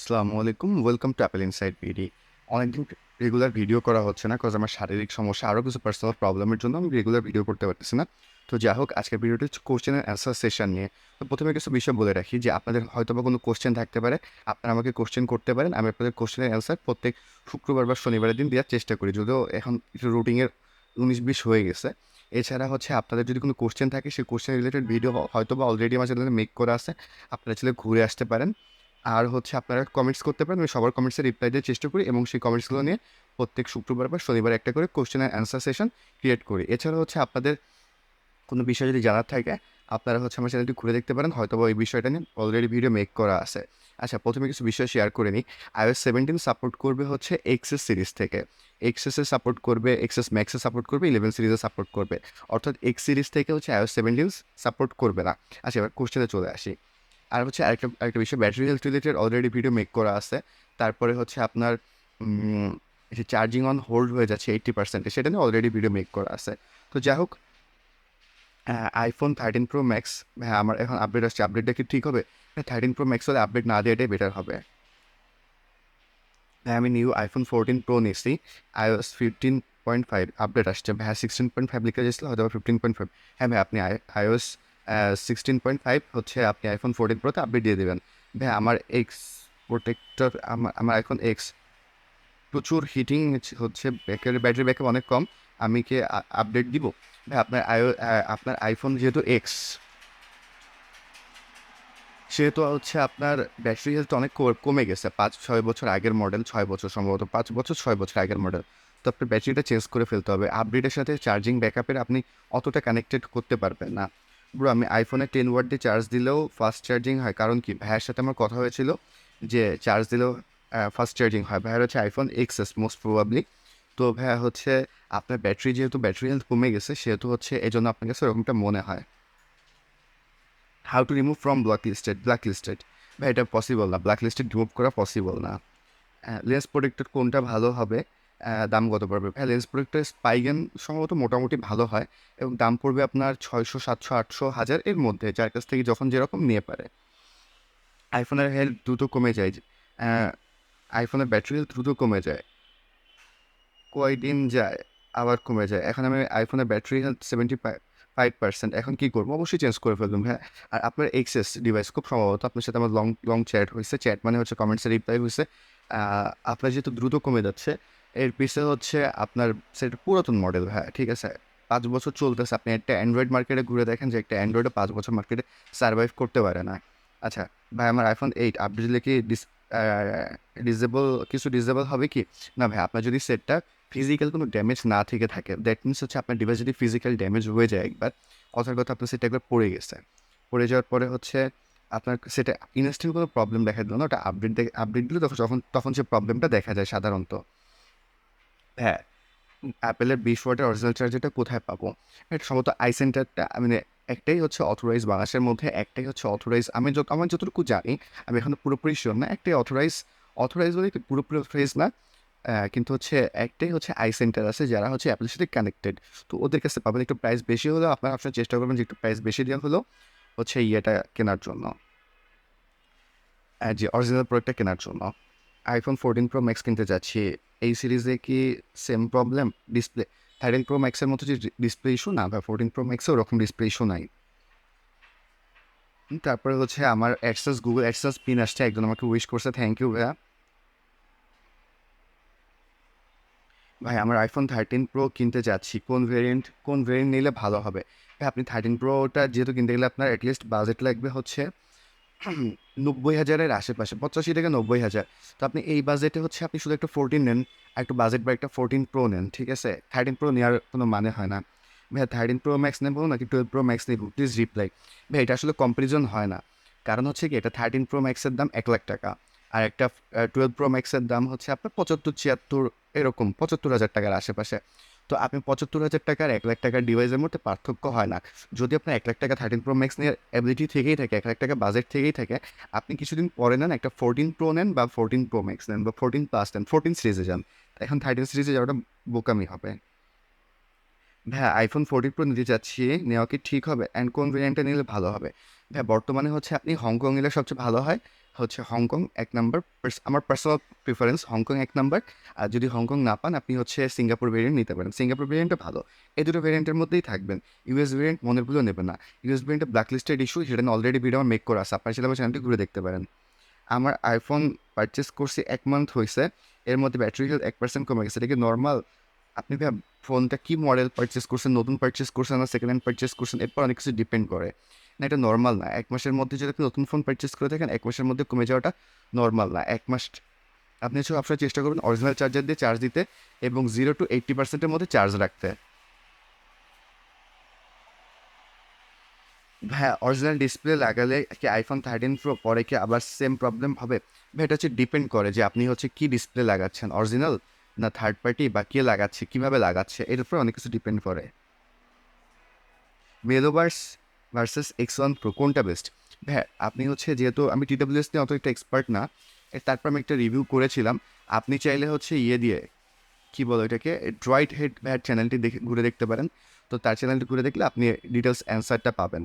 আসসালামু আলাইকুম, welcome to Apple inside BD. অনেকদিন রেগুলার ভিডিও করা হচ্ছে না, কজ আমার শারীরিক সমস্যা আরও কিছু পার্সোনাল প্রবলেমের জন্য আমি রেগুলার ভিডিও করতে পারতেছি না। তো যাই হোক, আজকের ভিডিওটি হচ্ছে কোশ্চেন অ্যান্ড অ্যান্সার সেশন নিয়ে। তো প্রথমে কিছু বিষয় বলে রাখি যে আপনাদের হয়তো বা কোনো কোশ্চেন থাকতে পারে, আপনারা আমাকে কোশ্চেন করতে পারেন। আমি আপনাদের কোশ্চেনের অ্যান্সার প্রত্যেক শুক্রবার বা শনিবারের দিন দেওয়ার চেষ্টা করি, যদিও এখন একটু রুটিনের 19-20 হয়ে গেছে। এছাড়া হচ্ছে আপনাদের যদি কোনো কোশ্চেন থাকে, সেই কোশ্চেন রিলেটেড ভিডিও হয়তো বা অলরেডি আমার চ্যানেলে মেক করা আছে, আপনারা চাইলে ঘুরে আসতে পারেন। আর হচ্ছে আপনারা কমেন্টস করতে পারেন, আমি সবার কমেন্টসে রিপ্লাই দেওয়ার চেষ্টা করি এবং সেই কমেন্টসগুলো নিয়ে প্রত্যেক শুক্রবার বা শনিবার একটা করে question and answer session create করি। এছাড়া হচ্ছে আপনাদের কোনো বিষয় যদি জানার থাকে, আপনারা হচ্ছে আমার চ্যানেলটি ঘুরে দেখতে পারেন, হয়তো বা ওই বিষয়টা নিয়ে অলরেডি ভিডিও মেক করা আছে। আচ্ছা, প্রথমে কিছু বিষয় শেয়ার করে নিই। iOS 17 সাপোর্ট করবে হচ্ছে এক্সএস সিরিজ থেকে। এক্সএসে সাপোর্ট করবে, এক্সএস ম্যাক্সে সাপোর্ট করবে, 11 সিরিজে সাপোর্ট করবে। অর্থাৎ এক্স সিরিজ থেকে হচ্ছে iOS 17 সাপোর্ট করবে না। আচ্ছা, এবার কোশ্চেনে চলে আসি। আর হচ্ছে আরেকটা বিষয়, battery health related already video make করা আছে। তারপরে হচ্ছে আপনার এই যে চার্জিং অন হোল্ড হয়ে যাচ্ছে 80%, সেটা নিয়ে অলরেডি ভিডিও মেক করা আছে। তো যাই হোক, আইফোন 13 প্রো ম্যাক্স, হ্যাঁ আমার এখন আপডেট আসছে, আপডেটটা কি ঠিক হবে? হ্যাঁ, 13 প্রো ম্যাক্স হলে আপডেট না দেওয়াটাই বেটার হবে। হ্যাঁ, আমি নিউ আইফোন 14 প্রো নিয়েছি, iOS 15.5 আপডেট আসছে। হ্যাঁ, 16.5 লিখে গেছিলো, হয়তো 15.5। হ্যাঁ ভাই, আপনি iOS 16.5 হচ্ছে আপনি আইফোন 14 প্রোতে আপডেট দিয়ে দেবেন। ভাই আমার এক্স প্রোটেক্টর, আমার আইফোন এক্স প্রচুর হিটিং হচ্ছে, ব্যাটারি ব্যাকআপ অনেক কম। আমি কি আপডেট দিব? ভাই আপনার আইফোন যেহেতু এক্স, সেহেতু হচ্ছে আপনার ব্যাটারি হেলথ অনেক কমে গেছে। 5-6 বছর আগের মডেল, 6 বছর সম্ভবত, 5 বছর 6 বছর আগের মডেল। তো আপনার ব্যাটারিটা চেঞ্জ করে ফেলতে হবে। আপডেটের সাথে চার্জিং ব্যাকআপের আপনি অতটা কানেক্টেড করতে পারবেন না। ব্রো, আমি আইফোনে 10 ওয়াট দিয়ে চার্জ দিলেও ফাস্ট চার্জিং হয়। কারণ কি, ভাইয়ের সাথে আমার কথা হয়েছিল যে চার্জ দিলেও ফাস্ট চার্জিং হয়। ভাইয়ের হচ্ছে আইফোন এক্সএস মোস্ট প্রবাবলি। তো ভাইয়া হচ্ছে আপনার যেহেতু ব্যাটারি হেলথ কমে গেছে, সেহেতু হচ্ছে এই জন্য আপনার কাছে এরকমটা মনে হয়। How to remove from black listed. ভাই এটা পসিবল না, ব্ল্যাক লিস্টেড রিমুভ করা পসিবল না। লেন্স প্রোটেক্টর কোনটা ভালো হবে, দাম কত পড়বে? ভাই লেন্স প্রোটেক্টর স্পাইগেন সম্ভবত মোটামুটি ভালো হয় এবং দাম পড়বে আপনার 600, 700, 800, 1000 এর মধ্যে, যার কাছ থেকে যখন যেরকম নিয়ে পারে। আইফোনের হেলথ দ্রুত কমে যায়, আইফোনের ব্যাটারি হেলথ দ্রুত কমে যায়, কয়দিন যায় আবার কমে যায়। এখন আমি আইফোনের ব্যাটারি হেলথ 75%, এখন কী করবো? অবশ্যই চেঞ্জ করে ফেলবেন। হ্যাঁ, আর আপনার এক্সেস ডিভাইস খুব সম্ভবত আপনার সাথে আমার লং লং চ্যাট হয়েছে, চ্যাট মানে হচ্ছে কমেন্টসে রিপ্লাই হয়েছে। আপনার যেহেতু দ্রুত কমে যাচ্ছে, এর পিছনে হচ্ছে আপনার সেটা পুরাতন মডেল। হ্যাঁ ঠিক আছে, 5 বছর চলতেছে। আপনি একটা অ্যান্ড্রয়েড মার্কেটে ঘুরে দেখেন যে একটা অ্যান্ড্রয়েডে 5 বছর মার্কেটে সার্ভাইভ করতে পারে না। আচ্ছা ভাই, আমার আইফোন 8 আপডেট দিলে কি ডিসেবল হবে কি? না ভাই, আপনার যদি সেটটা ফিজিক্যাল কোনো ড্যামেজ না থেকে থাকে, দ্যাট মিনস হচ্ছে আপনার ডিভাইস যদি ফিজিক্যাল ড্যামেজ হয়ে যায় একবার, কথার কথা আপনার সেটা একবার পড়ে গেছে, পড়ে যাওয়ার পরে হচ্ছে আপনার সেটা ইনস্ট্যান্ট কোনো প্রবলেম দেখা দিল না, ওটা আপডেট দিলে তখন যে প্রবলেমটা দেখা যায় সাধারণত। হ্যাঁ, অ্যাপেলের 20 ওয়াটের অরিজিনাল চার্জারটা কোথায় পাবো? এটা সম্ভবত আই সেন্টারটা, মানে একটাই হচ্ছে অথরাইজ, বাংলাদেশের মধ্যে একটাই হচ্ছে অথরাইজ। আমার যতটুকু জানি, আমি এখনো পুরোপুরি শিওর না, একটাই অথরাইজ বলে কি পুরোপুরি অথরাইজ না, কিন্তু হচ্ছে একটাই হচ্ছে আই সেন্টার আছে যারা হচ্ছে অ্যাপেলের সাথে কানেক্টেড। তো ওদের কাছে পাবেন। একটু প্রাইস বেশি হলেও আপনারা আপনার চেষ্টা করবেন যে একটু প্রাইস বেশি দেওয়া হলেও হচ্ছে ইয়েটা কেনার জন্য, যে অরিজিনাল প্রোডাক্টটা কেনার জন্য। আইফোন 14 প্রো ম্যাক্স কিনতে যাচ্ছি, এই সিরিজে কি সেম প্রবলেম? ডিসপ্লে 13 প্রো ম্যাক্সের মতো যে ডিসপ্লে ইস্যু, না বা 14 প্রো ম্যাক্সে ওরকম ডিসপ্লে ইস্যু নাই। তারপরে হচ্ছে আমার গুগল অ্যাডসেন্স পিন আসছে, একজন আমাকে উইশ করছে, থ্যাংক ইউ ভাইয়া। ভাই আমার আইফোন 13 প্রো কিনতে যাচ্ছি, কোন ভেরিয়েন্ট নিলে ভালো হবে? ভাই আপনি 13 প্রোটা যেহেতু কিনতে গেলে আপনার অ্যাটলিস্ট বাজেট লাগবে হচ্ছে 90,000-এর আশেপাশে, 85 থেকে 90,000। তো আপনি এই বাজেটে হচ্ছে আপনি শুধু একটা 14 নেন, আর একটু বাজেট বা একটা 14 প্রো নেন, ঠিক আছে? 13 প্রো নেওয়ার কোনো মানে হয় না। ভাইয়া 13 প্রো ম্যাক্স নেবো নাকি 12 প্রো ম্যাক্স নেবো, প্লিজ রিপ্লাই। ভাই এটা আসলে কম্পারিজন হয় না, কারণ হচ্ছে কি, এটা 13 প্রো ম্যাক্সের দাম 1,00,000 টাকা, আর একটা 12 প্রো ম্যাক্সের দাম হচ্ছে আপনার 75-76, এরকম 75,000 টাকার আশেপাশে। তো আপনি 75,000 টাকার 1,00,000 টাকার ডিভাইসের মধ্যে পার্থক্য হয় না। যদি আপনার 1,00,000 টাকা 13 প্রো ম্যাক্স নেওয়ার অ্যাবিলিটি থেকেই থাকে, 1,00,000 টাকা বাজেট থেকেই থাকে, আপনি কিছুদিন পরে নেন একটা 14 প্রো নেন বা 14 প্রো ম্যাক্স নেন বা 14 প্লাস নেন, 14 সিরিজে যান। এখন 13 সিরিজে যাওয়াটা বোকামি হবে। ভাইয়া আইফোন 14 প্রো নিতে চাচ্ছি, নেওয়া কি ঠিক হবে? অ্যান্ড কোন ভেরিয়েন্টটা নিলে ভালো হবে? ভাইয়া বর্তমানে হচ্ছে আপনি হংকং নিলে সবচেয়ে ভালো হয়। হচ্ছে হংকং 1 নাম্বার, আমার পার্সোনাল প্রিফারেন্স হংকং 1 নাম্বার। আর যদি হংকং না পান আপনি হচ্ছে সিঙ্গাপুর ভেরিয়েন্ট নিতে পারেন, সিঙ্গাপুর ভেরিয়েন্টটা ভালো। এই দুটো ভেরিয়েন্টের মধ্যেই থাকবেন। ইউএস ভেরিয়েন্ট মনে ভুলেও নেবেন না, ইউএস ভেরিয়েন্টের ব্ল্যাক লিস্টেড ইস্যু, সেটা অলরেডি ভিডিও আমার মেক করা আছে, আপনার ছেলে আমার চ্যানেলটি ঘুরে দেখতে পারেন। আমার আইফোন পারচেস করছি 1 মান্থ হয়েছে, এর মধ্যে ব্যাটারি হেলথ 1% কমে গেছে, এটা কি নর্মাল? আপনি ভাই ফোনটা কি মডেল পারচেস করছেন, নতুন পারচেস করছেন না সেকেন্ড হ্যান্ড পারচেস করছেন, এরপর অনেক কিছু ডিপেন্ড করে না, এটা নর্মাল না। 1 মাসের মধ্যে যদি আপনি নতুন ফোন পারচেস করে থাকেন 1 মাসের মধ্যে কমে যাওয়াটা নর্মাল না। 1 মাস আপনি হচ্ছে সবসময় চেষ্টা করবেন অরিজিনাল চার্জার দিয়ে চার্জ দিতে এবং 0 to 80%-এর মধ্যে চার্জ রাখতে। হ্যাঁ, অরিজিনাল ডিসপ্লে লাগালে কি আইফোন 13 প্রো পরে কি আবার সেম প্রবলেম হবে? ভাই এটা হচ্ছে ডিপেন্ড করে যে আপনি হচ্ছে কি ডিসপ্লে লাগাচ্ছেন, অরিজিনাল না থার্ড পার্টি, বা কে লাগাচ্ছে, কীভাবে লাগাচ্ছে, এর উপর অনেক কিছু ডিপেন্ড করে। মেলোভার্স ভার্সেস X1 Pro কোনটা বেস্ট? হ্যাঁ, আপনি হচ্ছে যেহেতু আমি TWS নিয়ে অত একটা এক্সপার্ট না, তারপর আমি একটা রিভিউ করেছিলাম। আপনি চাইলে হচ্ছে ইয়ে দিয়ে কী বলো এটাকে, ড্রয়েড হেড ভ্যাট চ্যানেলটি দেখে ঘুরে দেখতে পারেন। তো তার চ্যানেলটি ঘুরে দেখলে আপনি ডিটেলস অ্যান্সারটা পাবেন।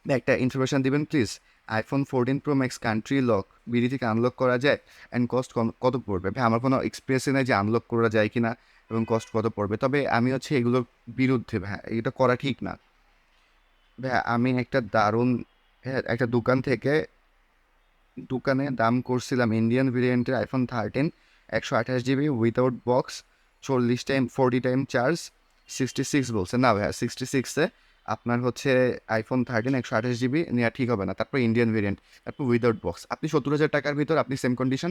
একটা ইনফরমেশান দিবেন please, iPhone 14 Pro Max country lock BD থেকে আনলক করা যায় অ্যান্ড কস্ট কত পড়বে? ভাই আমার কোনো এক্সপিরিয়েন্সই নেই যে আনলক করা যায় কি না এবং কস্ট কত পড়বে, তবে আমি হচ্ছে এগুলোর বিরুদ্ধে। ভাই এটা করা ঠিক না। ভাই আমি একটা দারুণ, হ্যাঁ, একটা দোকানে দাম করছিলাম ইন্ডিয়ান ভেরিয়েন্টের iPhone 13 128 GB without box, 40 time 40 time charge, 66 বলছে না ভাইয়া, 66-এ আপনার হচ্ছে আইফোন 13 128 GB নেওয়া ঠিক হবে না। তারপর ইন্ডিয়ান ভেরিয়েন্ট, তারপর উইদাউট বক্স, আপনি 70,000 টাকার ভিতর আপনি সেম কন্ডিশন,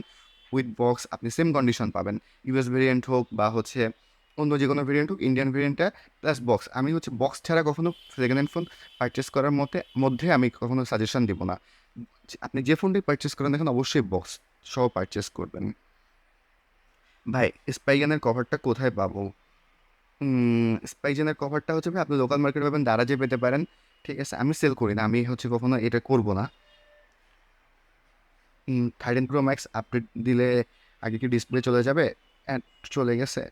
উইথ বক্স আপনি সেম কন্ডিশন পাবেন। ইউএস ভেরিয়েন্ট হোক বা হচ্ছে অন্য যে কোনো ভেরিয়েন্ট হোক, ইন্ডিয়ান ভেরিয়েন্টটা প্লাস বক্স। আমি হচ্ছে বক্স ছাড়া কখনো সেকেন্ড হ্যান্ড ফোন পারচেস করার মধ্যে আমি কখনো সাজেশন দিব না। আপনি যে ফোনটি পারচেস করেন দেখেন অবশ্যই বক্স সহ পারচেস করবেন। ভাই স্পাইগানের কভারটা কোথায় পাবো? স্পাইজেনের কভারটা হচ্ছে ভাই আপনি লোকাল মার্কেট পাবেন, দারাজে পেতে পারেন। ঠিক আছে, আমি সেল করি না, আমি হচ্ছে কখনো এটা করব না। 13 Pro Max আপডেট দিলে আগে কি ডিসপ্লে চলে যাবে? চলে গেছে।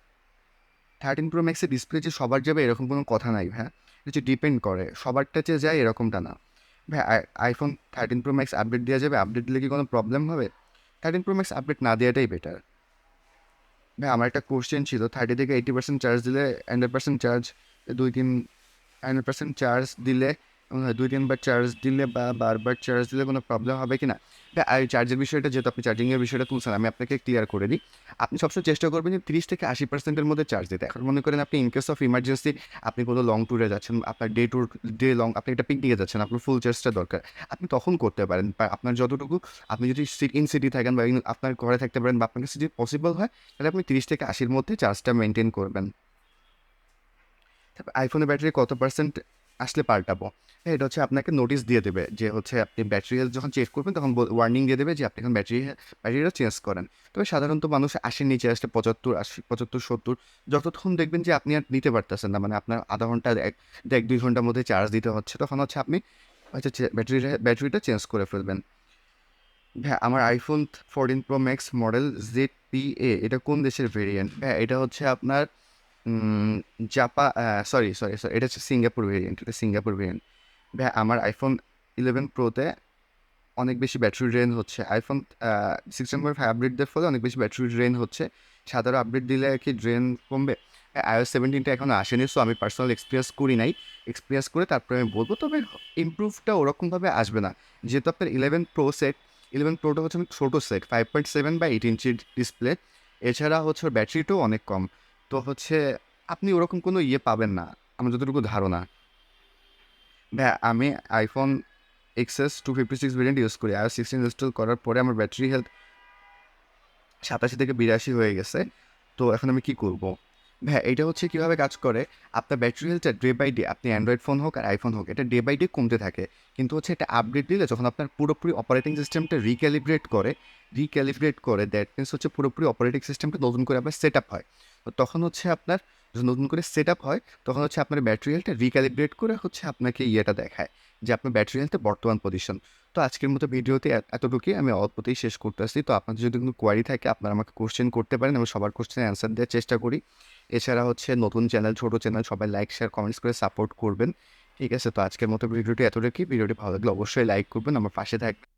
13 Pro Max-এর ডিসপ্লে যে সবার যাবে এরকম কোনো কথা নাই ভাই, এটা ডিপেন্ড করে, সবারটা যে যায় এরকমটা না ভাই। আইফোন 13 Pro Max আপডেট দেওয়া যাবে, আপডেট দিলে কি কোনো প্রবলেম হবে? 13 Pro Max আপডেট না দেওয়াটাই বেটার। ভাই আমার একটা কোশ্চেন ছিল, 30 থেকে 80% চার্জ দিলে 100% চার্জ, 100% চার্জ দিলে 2-3 বার চার্জ দিলে বা বারবার চার্জ দিলে কোনো প্রবলেম হবে কি না? আর চার্জের বিষয়টা যেহেতু আপনি চার্জিংয়ের বিষয়টা তুলছেন, আমি আপনাকে ক্লিয়ার করে দিই। আপনি সবসময় চেষ্টা করবেন যে 30 থেকে 80%-এর মধ্যে চার্জ দিতে। এখন মনে করেন আপনি ইন কেস অফ ইমার্জেন্সি আপনি কোনো লং ট্যুরে যাচ্ছেন, আপনার ডে লং আপনি একটা পিকনিকে যাচ্ছেন, আপনার ফুল চার্জটা দরকার, আপনি তখন করতে পারেন। বা আপনার যতটুকু, আপনি যদি ইন সিটি থাকেন বা আপনার ঘরে থাকতে পারেন বা আপনার কাছে যদি পসিবল হয়, তাহলে আপনি 30 থেকে 80-র মধ্যে চার্জটা মেনটেন করবেন। তারপর আইফোনের ব্যাটারি কত পার্সেন্ট আসলে পাল্টাবো? হ্যাঁ, এটা হচ্ছে আপনাকে নোটিশ দিয়ে দেবে যে হচ্ছে আপনি ব্যাটারি হেলথ যখন চেক করবেন তখন ওয়ার্নিং দিয়ে দেবে যে আপনি এখন ব্যাটারিটা চেঞ্জ করেন। তবে সাধারণত মানুষ 80-র নিচে আসলে 75-80 75-70, যতক্ষণ দেখবেন যে আপনি আর নিতে পারতেছেন না, মানে আপনার আধা ঘন্টা 1-2 ঘন্টার মধ্যে চার্জ দিতে হচ্ছে, তখন হচ্ছে আপনি হচ্ছে ব্যাটারিটা চেঞ্জ করে ফেলবেন। হ্যাঁ, আমার iPhone 14 Pro Max model ZPA, এটা কোন দেশের ভেরিয়েন্ট? হ্যাঁ, এটা হচ্ছে আপনার জাপা সরি, এটা হচ্ছে সিঙ্গাপুর ভেরিয়েন্ট, এটা সিঙ্গাপুর ভেরিয়েন্ট। ভাই আমার আইফোন 11 Pro-তে অনেক বেশি ব্যাটারি ড্রেন হচ্ছে। আইফোন 16.5 আপডেট দেওয়ার ফলে অনেক বেশি ব্যাটারি ড্রেন হচ্ছে। সাধারণ আপডেট দিলে কি ড্রেন কমবে? iOS 17টা এখনও আসেনি, সো আমি পার্সোনাল এক্সপিরিয়েন্স করি নাই। এক্সপিরিয়েন্স করে তারপরে আমি বলবো, তবে ইমপ্রুভটা ওরকমভাবে আসবে না। যেহেতু আপনার 11 Proটা হচ্ছে অনেক ছোটো সেট, 5.7 বা 8 ইঞ্চির ডিসপ্লে, এছাড়া হচ্ছে ওর ব্যাটারিটাও অনেক কম। তো হচ্ছে আপনি ওরকম কোনো ইয়ে পাবেন না আমার যতটুকু ধারণা। ভাই আমি আইফোন XS 256 ভেরিয়েন্ট ইউজ করি, iOS 16 ইনস্টল করার পরে আমার ব্যাটারি হেলথ 87 থেকে 82 হয়ে গেছে। তো এখন আমি কী করব? ভাই এটা হচ্ছে কীভাবে কাজ করে, আপনার ব্যাটারি হেলথটা ডে বাই ডে, আপনি অ্যান্ড্রয়েড ফোন হোক আর আইফোন হোক, এটা ডে বাই ডে কমতে থাকে। কিন্তু হচ্ছে এটা আপডেট দিলে যখন আপনার পুরোপুরি অপারেটিং সিস্টেমটা রিক্যালিব্রেট করে দ্যাট মিনস হচ্ছে পুরোপুরি অপারেটিং সিস্টেমটা নতুন করে আবার সেট আপ হয়। তো তখন হচ্ছে আপনার যখন নতুন করে সেট আপ হয় তখন হচ্ছে আপনার ব্যাটারি হেলথটা রিক্যালিব্রেট করে হচ্ছে আপনাকে ইয়েটা দেখায় যে আপনার ব্যাটারি হেলথের বর্তমান পজিশন। তো আজকের মতো ভিডিওতে এতটুকুই, আমি অল্পতেই শেষ করতেছি। তো আপনাদের যদি কোনো কোয়ারি থাকে আপনারা আমাকে কোশ্চেন করতে পারেন, আমি সবার কোশ্চেনের অ্যান্সার দেওয়ার চেষ্টা করি। এছাড়া হচ্ছে নতুন চ্যানেল, ছোটো চ্যানেল, সবাই লাইক শেয়ার কমেন্টস করে সাপোর্ট করবেন। ঠিক আছে, তো আজকের মতো ভিডিওটি এতটুকুই। ভিডিওটি ভালো লাগলে অবশ্যই লাইক করবেন, আমার পাশে থাকবেন।